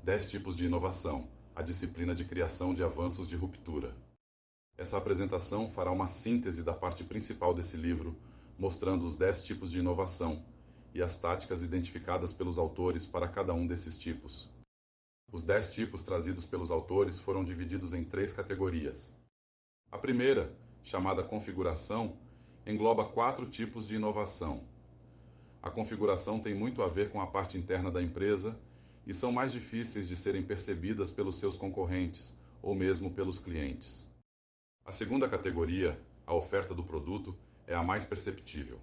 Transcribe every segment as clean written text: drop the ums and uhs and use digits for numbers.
10 tipos de inovação, a disciplina de criação de avanços de ruptura. Essa apresentação fará uma síntese da parte principal desse livro, mostrando os 10 tipos de inovação e as táticas identificadas pelos autores para cada um desses tipos. Os 10 tipos trazidos pelos autores foram divididos em 3 categorias. A primeira, chamada configuração, engloba 4 tipos de inovação. A configuração tem muito a ver com a parte interna da empresa e são mais difíceis de serem percebidas pelos seus concorrentes ou mesmo pelos clientes. A segunda categoria, a oferta do produto, é a mais perceptível.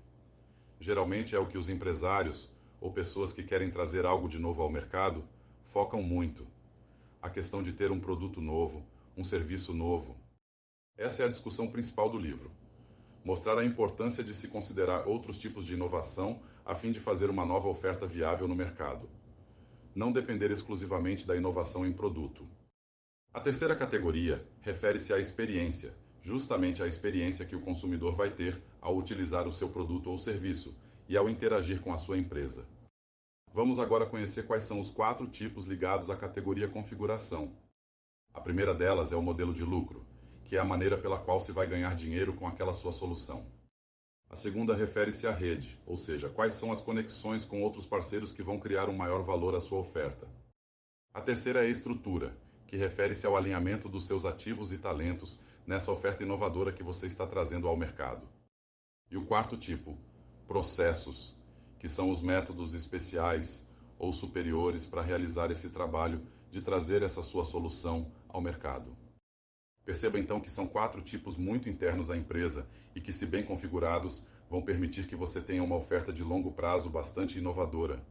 Geralmente é o que os empresários ou pessoas que querem trazer algo de novo ao mercado focam muito. A questão de ter um produto novo, um serviço novo. Essa é a discussão principal do livro. Mostrar a importância de se considerar outros tipos de inovação a fim de fazer uma nova oferta viável no mercado. Não depender exclusivamente da inovação em produto. A terceira categoria refere-se à experiência, justamente à experiência que o consumidor vai ter ao utilizar o seu produto ou serviço e ao interagir com a sua empresa. Vamos agora conhecer quais são os 4 tipos ligados à categoria configuração. A primeira delas é o modelo de lucro, que é a maneira pela qual se vai ganhar dinheiro com aquela sua solução. A segunda refere-se à rede, ou seja, quais são as conexões com outros parceiros que vão criar um maior valor à sua oferta. A terceira é a estrutura, que refere-se ao alinhamento dos seus ativos e talentos nessa oferta inovadora que você está trazendo ao mercado. E o quarto tipo, processos, que são os métodos especiais ou superiores para realizar esse trabalho de trazer essa sua solução ao mercado. Perceba então que são 4 tipos muito internos à empresa e que, se bem configurados, vão permitir que você tenha uma oferta de longo prazo bastante inovadora.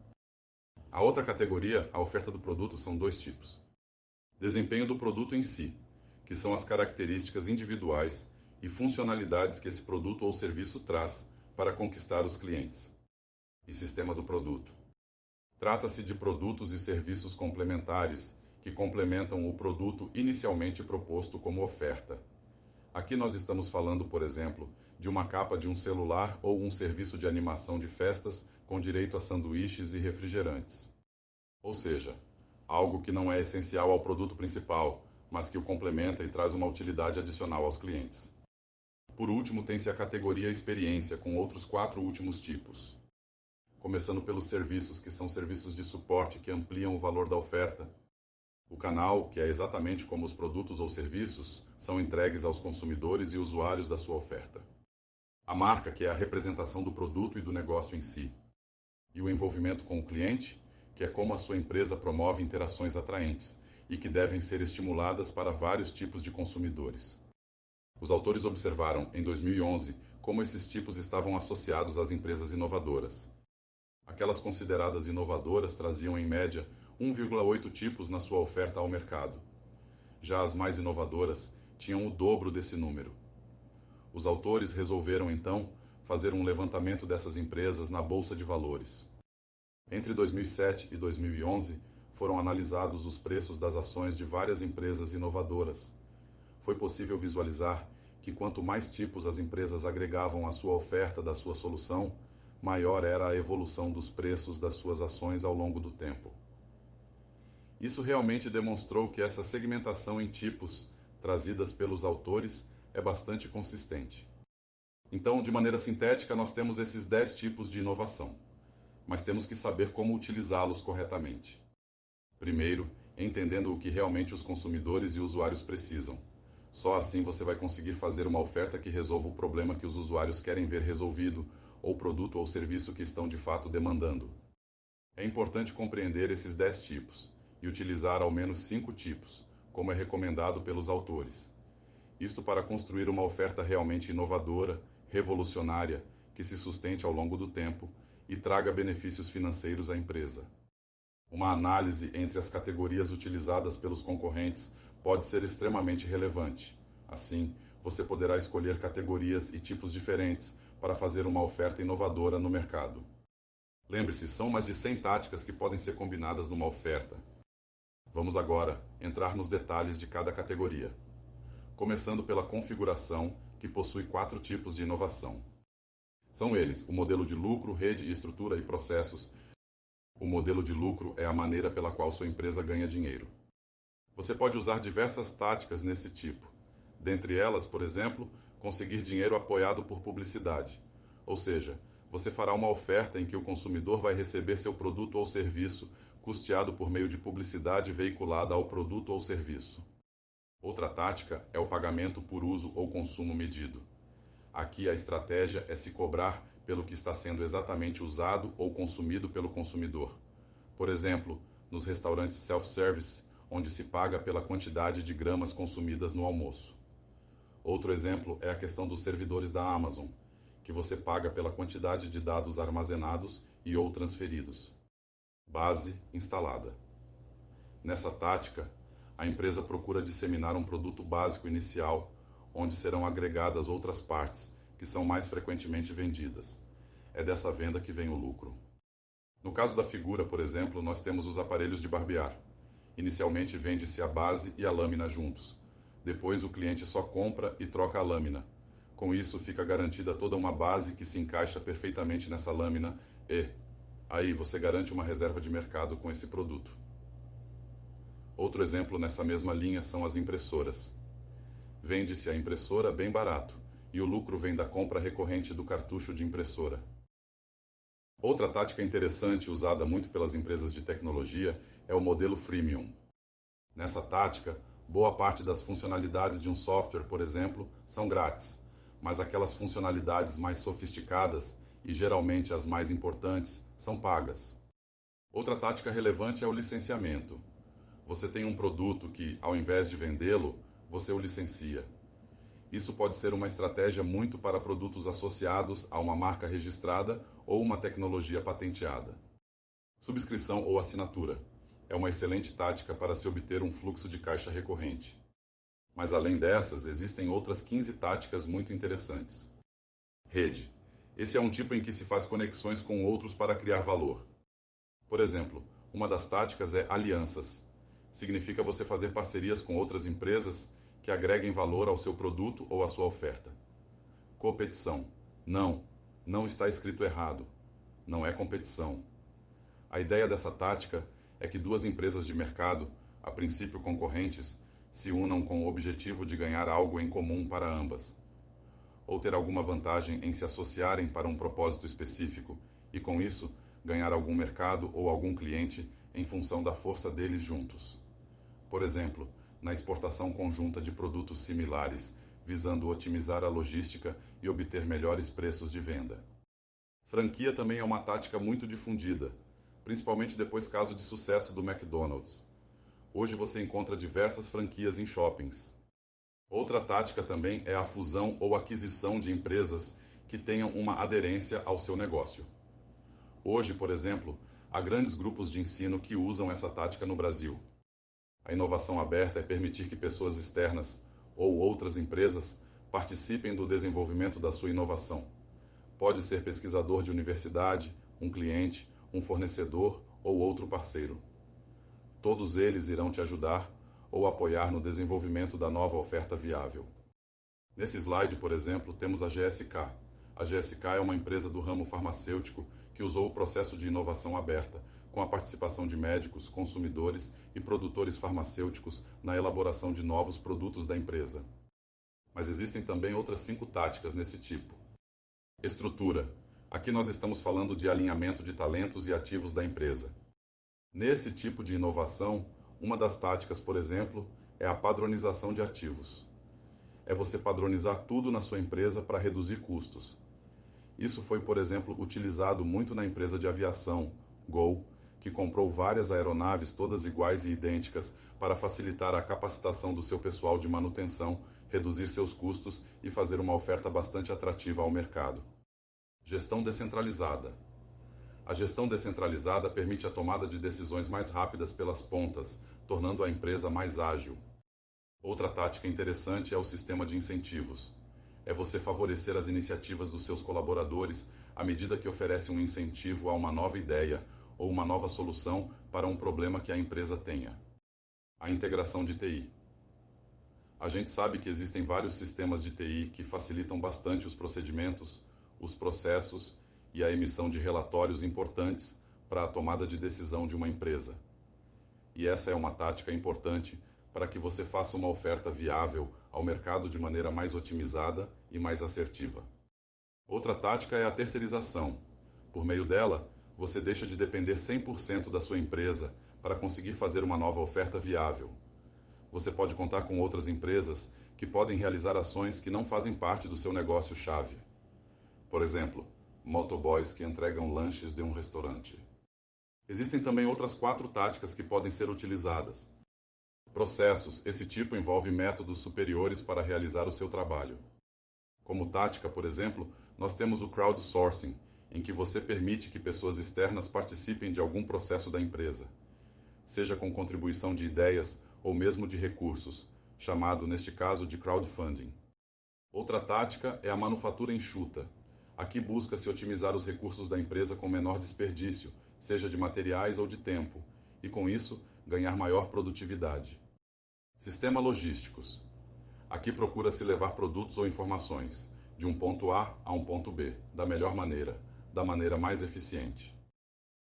A outra categoria, a oferta do produto, são 2 tipos. Desempenho do produto em si, que são as características individuais e funcionalidades que esse produto ou serviço traz para conquistar os clientes. E sistema do produto. Trata-se de produtos e serviços complementares que complementam o produto inicialmente proposto como oferta. Aqui nós estamos falando, por exemplo, de uma capa de um celular ou um serviço de animação de festas com direito a sanduíches e refrigerantes. Ou seja, algo que não é essencial ao produto principal, mas que o complementa e traz uma utilidade adicional aos clientes. Por último, tem-se a categoria experiência, com outros 4 últimos tipos. Começando pelos serviços, que são serviços de suporte que ampliam o valor da oferta. O canal, que é exatamente como os produtos ou serviços são entregues aos consumidores e usuários da sua oferta. A marca, que é a representação do produto e do negócio em si. E o envolvimento com o cliente, que é como a sua empresa promove interações atraentes e que devem ser estimuladas para vários tipos de consumidores. Os autores observaram, em 2011, como esses tipos estavam associados às empresas inovadoras. Aquelas consideradas inovadoras traziam, em média, 1,8 tipos na sua oferta ao mercado. Já as mais inovadoras tinham o dobro desse número. Os autores resolveram, então, fazer um levantamento dessas empresas na Bolsa de Valores. Entre 2007 e 2011, foram analisados os preços das ações de várias empresas inovadoras. Foi possível visualizar que quanto mais tipos as empresas agregavam à sua oferta da sua solução, maior era a evolução dos preços das suas ações ao longo do tempo. Isso realmente demonstrou que essa segmentação em tipos, trazidas pelos autores, é bastante consistente. Então, de maneira sintética, nós temos esses 10 tipos de inovação, mas temos que saber como utilizá-los corretamente. Primeiro, entendendo o que realmente os consumidores e usuários precisam. Só assim você vai conseguir fazer uma oferta que resolva o problema que os usuários querem ver resolvido, ou produto ou serviço que estão de fato demandando. É importante compreender esses 10 tipos e utilizar ao menos 5 tipos, como é recomendado pelos autores. Isto para construir uma oferta realmente inovadora, revolucionária, que se sustente ao longo do tempo e traga benefícios financeiros à empresa. Uma análise entre as categorias utilizadas pelos concorrentes pode ser extremamente relevante. Assim, você poderá escolher categorias e tipos diferentes para fazer uma oferta inovadora no mercado. Lembre-se, são mais de 100 táticas que podem ser combinadas numa oferta. Vamos agora entrar nos detalhes de cada categoria. Começando pela configuração, que possui 4 tipos de inovação. São eles: o modelo de lucro, rede, estrutura e processos, O modelo de lucro é a maneira pela qual sua empresa ganha dinheiro. Você pode usar diversas táticas nesse tipo. Dentre elas, por exemplo, conseguir dinheiro apoiado por publicidade. Ou seja, você fará uma oferta em que o consumidor vai receber seu produto ou serviço custeado por meio de publicidade veiculada ao produto ou serviço. Outra tática é o pagamento por uso ou consumo medido. Aqui a estratégia é se cobrar pelo que está sendo exatamente usado ou consumido pelo consumidor. Por exemplo, nos restaurantes self-service, onde se paga pela quantidade de gramas consumidas no almoço. Outro exemplo é a questão dos servidores da Amazon, que você paga pela quantidade de dados armazenados e ou transferidos. Base instalada. Nessa tática, a empresa procura disseminar um produto básico inicial, onde serão agregadas outras partes, que são mais frequentemente vendidas. É dessa venda que vem o lucro. No caso da figura, por exemplo, nós temos os aparelhos de barbear. Inicialmente vende-se a base e a lâmina juntos. Depois o cliente só compra e troca a lâmina. Com isso fica garantida toda uma base que se encaixa perfeitamente nessa lâmina e, aí, você garante uma reserva de mercado com esse produto. Outro exemplo nessa mesma linha são as impressoras. Vende-se a impressora bem barato e o lucro vem da compra recorrente do cartucho de impressora. Outra tática interessante usada muito pelas empresas de tecnologia é o modelo freemium. Nessa tática, boa parte das funcionalidades de um software, por exemplo, são grátis, mas aquelas funcionalidades mais sofisticadas e geralmente as mais importantes são pagas. Outra tática relevante é o licenciamento. Você tem um produto que, ao invés de vendê-lo, você o licencia. Isso pode ser uma estratégia muito para produtos associados a uma marca registrada ou uma tecnologia patenteada. Subscrição ou assinatura é uma excelente tática para se obter um fluxo de caixa recorrente. Mas além dessas, existem outras 15 táticas muito interessantes. Rede. Esse é um tipo em que se faz conexões com outros para criar valor. Por exemplo, uma das táticas é alianças. Significa você fazer parcerias com outras empresas que agreguem valor ao seu produto ou à sua oferta. Competição. Não está escrito errado. Não é competição. A ideia dessa tática é que duas empresas de mercado, a princípio concorrentes, se unam com o objetivo de ganhar algo em comum para ambas, ou ter alguma vantagem em se associarem para um propósito específico e, com isso, ganhar algum mercado ou algum cliente em função da força deles juntos. Por exemplo, na exportação conjunta de produtos similares, visando otimizar a logística e obter melhores preços de venda. Franquia também é uma tática muito difundida, principalmente depois caso de sucesso do McDonald's. Hoje você encontra diversas franquias em shoppings. Outra tática também é a fusão ou aquisição de empresas que tenham uma aderência ao seu negócio. Hoje, por exemplo, há grandes grupos de ensino que usam essa tática no Brasil. A inovação aberta é permitir que pessoas externas ou outras empresas participem do desenvolvimento da sua inovação. Pode ser pesquisador de universidade, um cliente, um fornecedor ou outro parceiro. Todos eles irão te ajudar ou apoiar no desenvolvimento da nova oferta viável. Nesse slide, por exemplo, temos a GSK. A GSK é uma empresa do ramo farmacêutico que usou o processo de inovação aberta, com a participação de médicos, consumidores e produtores farmacêuticos na elaboração de novos produtos da empresa. Mas existem também outras 5 táticas nesse tipo. Estrutura. Aqui nós estamos falando de alinhamento de talentos e ativos da empresa. Nesse tipo de inovação, uma das táticas, por exemplo, é a padronização de ativos. É você padronizar tudo na sua empresa para reduzir custos. Isso foi, por exemplo, utilizado muito na empresa de aviação, Gol, que comprou várias aeronaves todas iguais e idênticas para facilitar a capacitação do seu pessoal de manutenção, reduzir seus custos e fazer uma oferta bastante atrativa ao mercado. Gestão descentralizada. A gestão descentralizada permite a tomada de decisões mais rápidas pelas pontas, tornando a empresa mais ágil. Outra tática interessante é o sistema de incentivos. É você favorecer as iniciativas dos seus colaboradores à medida que oferece um incentivo a uma nova ideia ou uma nova solução para um problema que a empresa tenha. A integração de TI. A gente sabe que existem vários sistemas de TI que facilitam bastante os procedimentos, os processos e a emissão de relatórios importantes para a tomada de decisão de uma empresa. E essa é uma tática importante para que você faça uma oferta viável ao mercado de maneira mais otimizada e mais assertiva. Outra tática é a terceirização. Por meio dela, você deixa de depender 100% da sua empresa para conseguir fazer uma nova oferta viável. Você pode contar com outras empresas que podem realizar ações que não fazem parte do seu negócio-chave. Por exemplo, motoboys que entregam lanches de um restaurante. Existem também outras 4 táticas que podem ser utilizadas. Processos. Esse tipo envolve métodos superiores para realizar o seu trabalho. Como tática, por exemplo, nós temos o crowdsourcing, em que você permite que pessoas externas participem de algum processo da empresa, seja com contribuição de ideias ou mesmo de recursos, chamado neste caso de crowdfunding. Outra tática é a manufatura enxuta. Aqui busca-se otimizar os recursos da empresa com menor desperdício, seja de materiais ou de tempo, e com isso ganhar maior produtividade. Sistema logísticos. Aqui procura-se levar produtos ou informações de um ponto A a um ponto B, da melhor maneira, da maneira mais eficiente.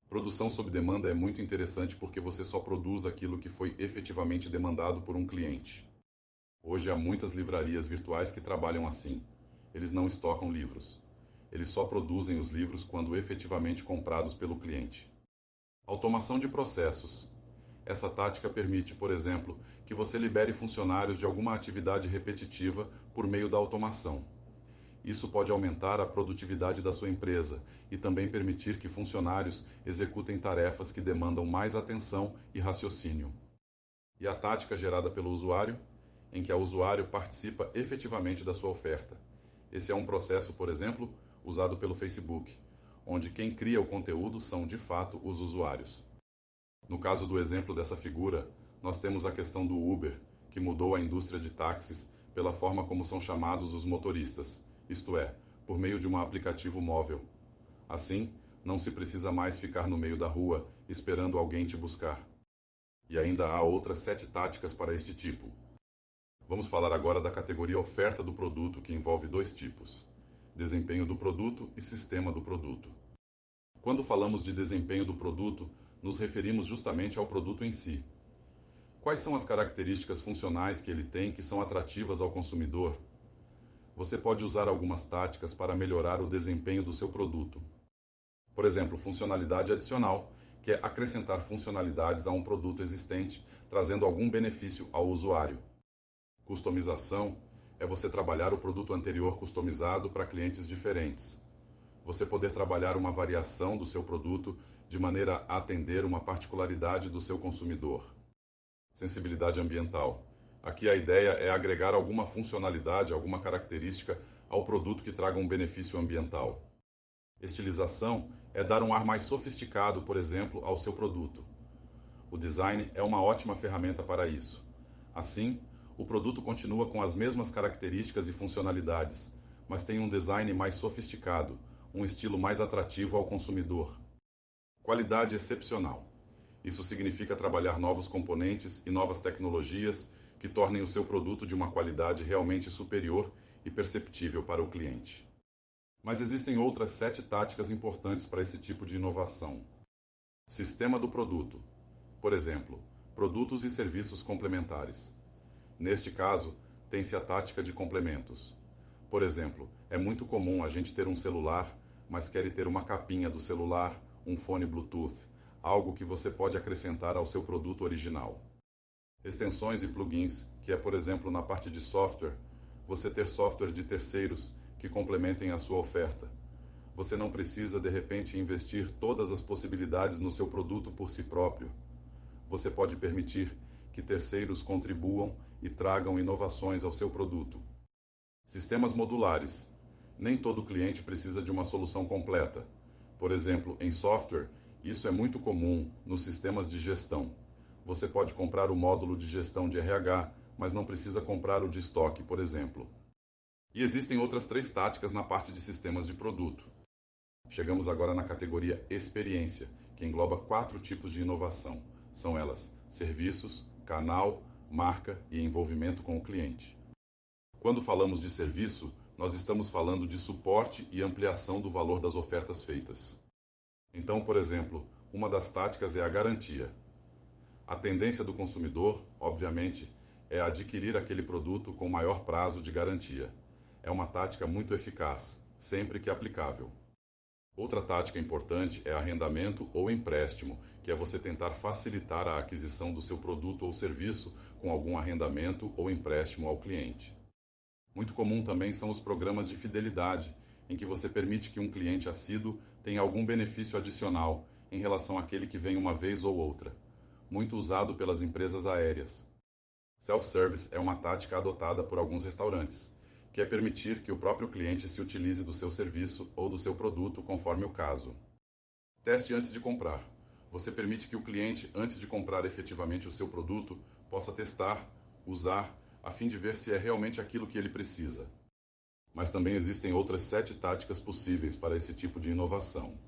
Produção sob demanda é muito interessante porque você só produz aquilo que foi efetivamente demandado por um cliente. Hoje há muitas livrarias virtuais que trabalham assim. Eles não estocam livros. Eles só produzem os livros quando efetivamente comprados pelo cliente. Automação de processos. Essa tática permite, por exemplo, que você libere funcionários de alguma atividade repetitiva por meio da automação. Isso pode aumentar a produtividade da sua empresa e também permitir que funcionários executem tarefas que demandam mais atenção e raciocínio. E a tática gerada pelo usuário, em que o usuário participa efetivamente da sua oferta. Esse é um processo, por exemplo, usado pelo Facebook, onde quem cria o conteúdo são, de fato, os usuários. No caso do exemplo dessa figura, nós temos a questão do Uber, que mudou a indústria de táxis pela forma como são chamados os motoristas, isto é, por meio de um aplicativo móvel. Assim, não se precisa mais ficar no meio da rua esperando alguém te buscar. E ainda há outras 7 táticas para este tipo. Vamos falar agora da categoria oferta do produto, que envolve 2 tipos: desempenho do produto e sistema do produto. Quando falamos de desempenho do produto, nos referimos justamente ao produto em si. Quais são as características funcionais que ele tem que são atrativas ao consumidor? Você pode usar algumas táticas para melhorar o desempenho do seu produto. Por exemplo, funcionalidade adicional, que é acrescentar funcionalidades a um produto existente, trazendo algum benefício ao usuário. Customização é você trabalhar o produto anterior customizado para clientes diferentes. Você poder trabalhar uma variação do seu produto de maneira a atender uma particularidade do seu consumidor. Sensibilidade ambiental. Aqui a ideia é agregar alguma funcionalidade, alguma característica ao produto que traga um benefício ambiental. Estilização é dar um ar mais sofisticado, por exemplo, ao seu produto. O design é uma ótima ferramenta para isso. Assim, o produto continua com as mesmas características e funcionalidades, mas tem um design mais sofisticado, um estilo mais atrativo ao consumidor. Qualidade excepcional. Isso significa trabalhar novos componentes e novas tecnologias que tornem o seu produto de uma qualidade realmente superior e perceptível para o cliente. Mas existem outras 7 táticas importantes para esse tipo de inovação. Sistema do produto. Por exemplo, produtos e serviços complementares. Neste caso, tem-se a tática de complementos. Por exemplo, é muito comum a gente ter um celular, mas quer ter uma capinha do celular, um fone Bluetooth, algo que você pode acrescentar ao seu produto original. Extensões e plugins, que é, por exemplo, na parte de software, você ter software de terceiros que complementem a sua oferta. Você não precisa, de repente, investir todas as possibilidades no seu produto por si próprio. Você pode permitir que terceiros contribuam e tragam inovações ao seu produto. Sistemas modulares. Nem todo cliente precisa de uma solução completa. Por exemplo, em software, isso é muito comum nos sistemas de gestão. Você pode comprar o módulo de gestão de RH, mas não precisa comprar o de estoque, por exemplo. E existem outras 3 táticas na parte de sistemas de produto. Chegamos agora na categoria experiência, que engloba 4 tipos de inovação. São elas: serviços, canal, marca e envolvimento com o cliente. Quando falamos de serviço, nós estamos falando de suporte e ampliação do valor das ofertas feitas. Então, por exemplo, uma das táticas é a garantia. A tendência do consumidor, obviamente, é adquirir aquele produto com maior prazo de garantia. É uma tática muito eficaz, sempre que aplicável. Outra tática importante é arrendamento ou empréstimo, que é você tentar facilitar a aquisição do seu produto ou serviço com algum arrendamento ou empréstimo ao cliente. Muito comum também são os programas de fidelidade, em que você permite que um cliente assíduo tenha algum benefício adicional em relação àquele que vem uma vez ou outra, muito usado pelas empresas aéreas. Self-service é uma tática adotada por alguns restaurantes, que é permitir que o próprio cliente se utilize do seu serviço ou do seu produto conforme o caso. Teste antes de comprar. Você permite que o cliente, antes de comprar efetivamente o seu produto, possa testar, usar, a fim de ver se é realmente aquilo que ele precisa. Mas também existem outras 7 táticas possíveis para esse tipo de inovação.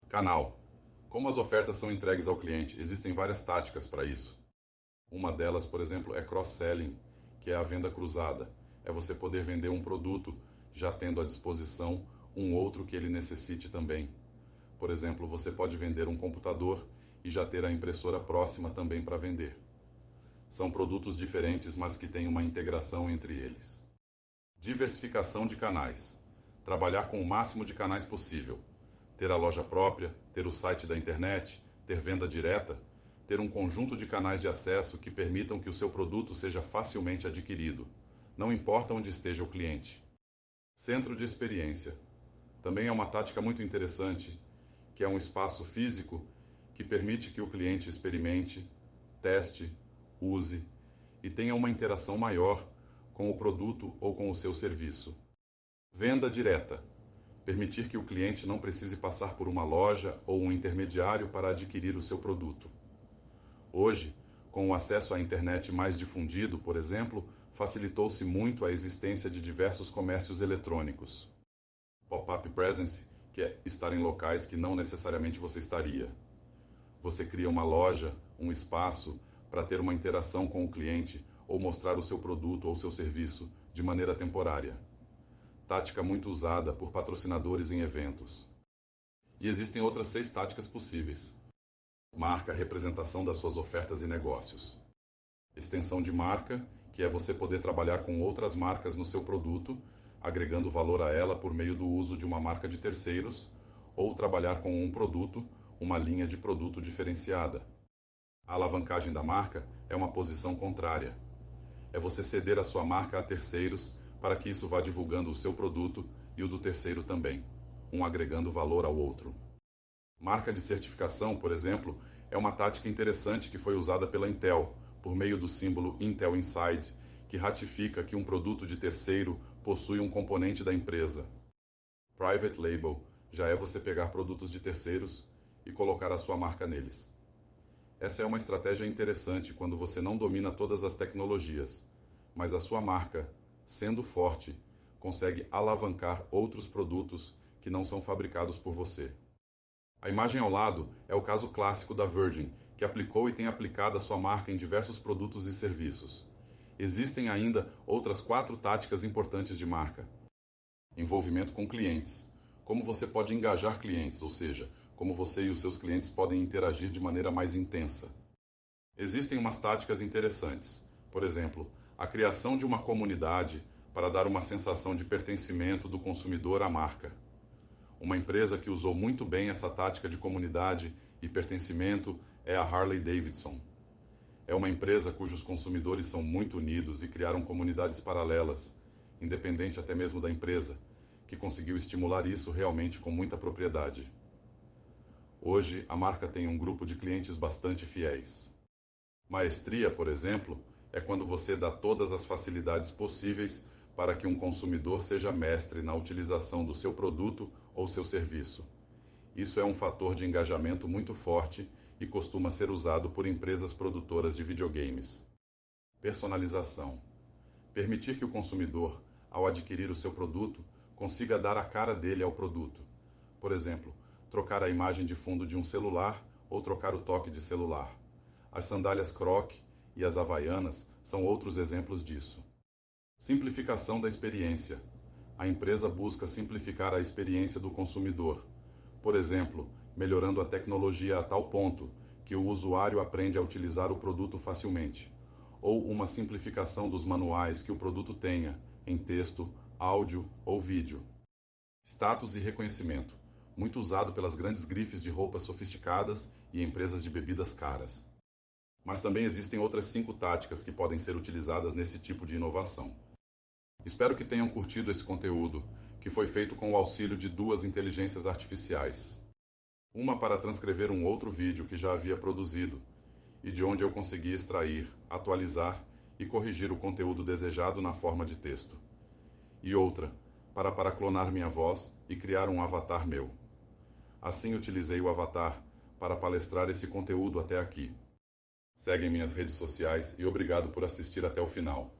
Canal. Como as ofertas são entregues ao cliente, existem várias táticas para isso. Uma delas, por exemplo, é cross-selling, que é a venda cruzada. É você poder vender um produto já tendo à disposição um outro que ele necessite também. Por exemplo, você pode vender um computador e já ter a impressora próxima também para vender. São produtos diferentes, mas que têm uma integração entre eles. Diversificação de canais. Trabalhar com o máximo de canais possível. Ter a loja própria, ter o site da internet, ter venda direta, ter um conjunto de canais de acesso que permitam que o seu produto seja facilmente adquirido. Não importa onde esteja o cliente. Centro de experiência. Também é uma tática muito interessante, que é um espaço físico que permite que o cliente experimente, teste, use e tenha uma interação maior com o produto ou com o seu serviço. Venda direta. Permitir que o cliente não precise passar por uma loja ou um intermediário para adquirir o seu produto. Hoje, com o acesso à internet mais difundido, por exemplo, facilitou-se muito a existência de diversos comércios eletrônicos. Pop-up presence, que é estar em locais que não necessariamente você estaria. Você cria uma loja, um espaço, para ter uma interação com o cliente ou mostrar o seu produto ou seu serviço de maneira temporária. Tática muito usada por patrocinadores em eventos. E existem outras 6 táticas possíveis. Marca, representação das suas ofertas e negócios. Extensão de marca, que é você poder trabalhar com outras marcas no seu produto, agregando valor a ela por meio do uso de uma marca de terceiros, ou trabalhar com um produto, uma linha de produto diferenciada. A alavancagem da marca é uma posição contrária. É você ceder a sua marca a terceiros para que isso vá divulgando o seu produto e o do terceiro também, um agregando valor ao outro. Marca de certificação, por exemplo, é uma tática interessante que foi usada pela Intel, por meio do símbolo Intel Inside, que ratifica que um produto de terceiro possui um componente da empresa. Private Label já é você pegar produtos de terceiros e colocar a sua marca neles. Essa é uma estratégia interessante quando você não domina todas as tecnologias, mas a sua marca, sendo forte, consegue alavancar outros produtos que não são fabricados por você. A imagem ao lado é o caso clássico da Virgin, que aplicou e tem aplicado a sua marca em diversos produtos e serviços. Existem ainda outras 4 táticas importantes de marca. Envolvimento com clientes. Como você pode engajar clientes, ou seja, como você e os seus clientes podem interagir de maneira mais intensa. Existem umas táticas interessantes. Por exemplo, a criação de uma comunidade para dar uma sensação de pertencimento do consumidor à marca. Uma empresa que usou muito bem essa tática de comunidade e pertencimento é a Harley Davidson. É uma empresa cujos consumidores são muito unidos e criaram comunidades paralelas, independente até mesmo da empresa, que conseguiu estimular isso realmente com muita propriedade. Hoje, a marca tem um grupo de clientes bastante fiéis. Maestria, por exemplo, é quando você dá todas as facilidades possíveis para que um consumidor seja mestre na utilização do seu produto ou seu serviço. Isso é um fator de engajamento muito forte e costuma ser usado por empresas produtoras de videogames. Personalização. Permitir que o consumidor, ao adquirir o seu produto, consiga dar a cara dele ao produto. Por exemplo, trocar a imagem de fundo de um celular ou trocar o toque de celular. As sandálias Croc e as Havaianas são outros exemplos disso. Simplificação da experiência. A empresa busca simplificar a experiência do consumidor. Por exemplo, melhorando a tecnologia a tal ponto que o usuário aprende a utilizar o produto facilmente, ou uma simplificação dos manuais que o produto tenha, em texto, áudio ou vídeo. Status e reconhecimento, muito usado pelas grandes grifes de roupas sofisticadas e empresas de bebidas caras. Mas também existem outras 5 táticas que podem ser utilizadas nesse tipo de inovação. Espero que tenham curtido esse conteúdo, que foi feito com o auxílio de 2 inteligências artificiais. Uma para transcrever um outro vídeo que já havia produzido, e de onde eu consegui extrair, atualizar e corrigir o conteúdo desejado na forma de texto. E outra para clonar minha voz e criar um avatar meu. Assim utilizei o avatar para palestrar esse conteúdo até aqui. Segue em minhas redes sociais e obrigado por assistir até o final.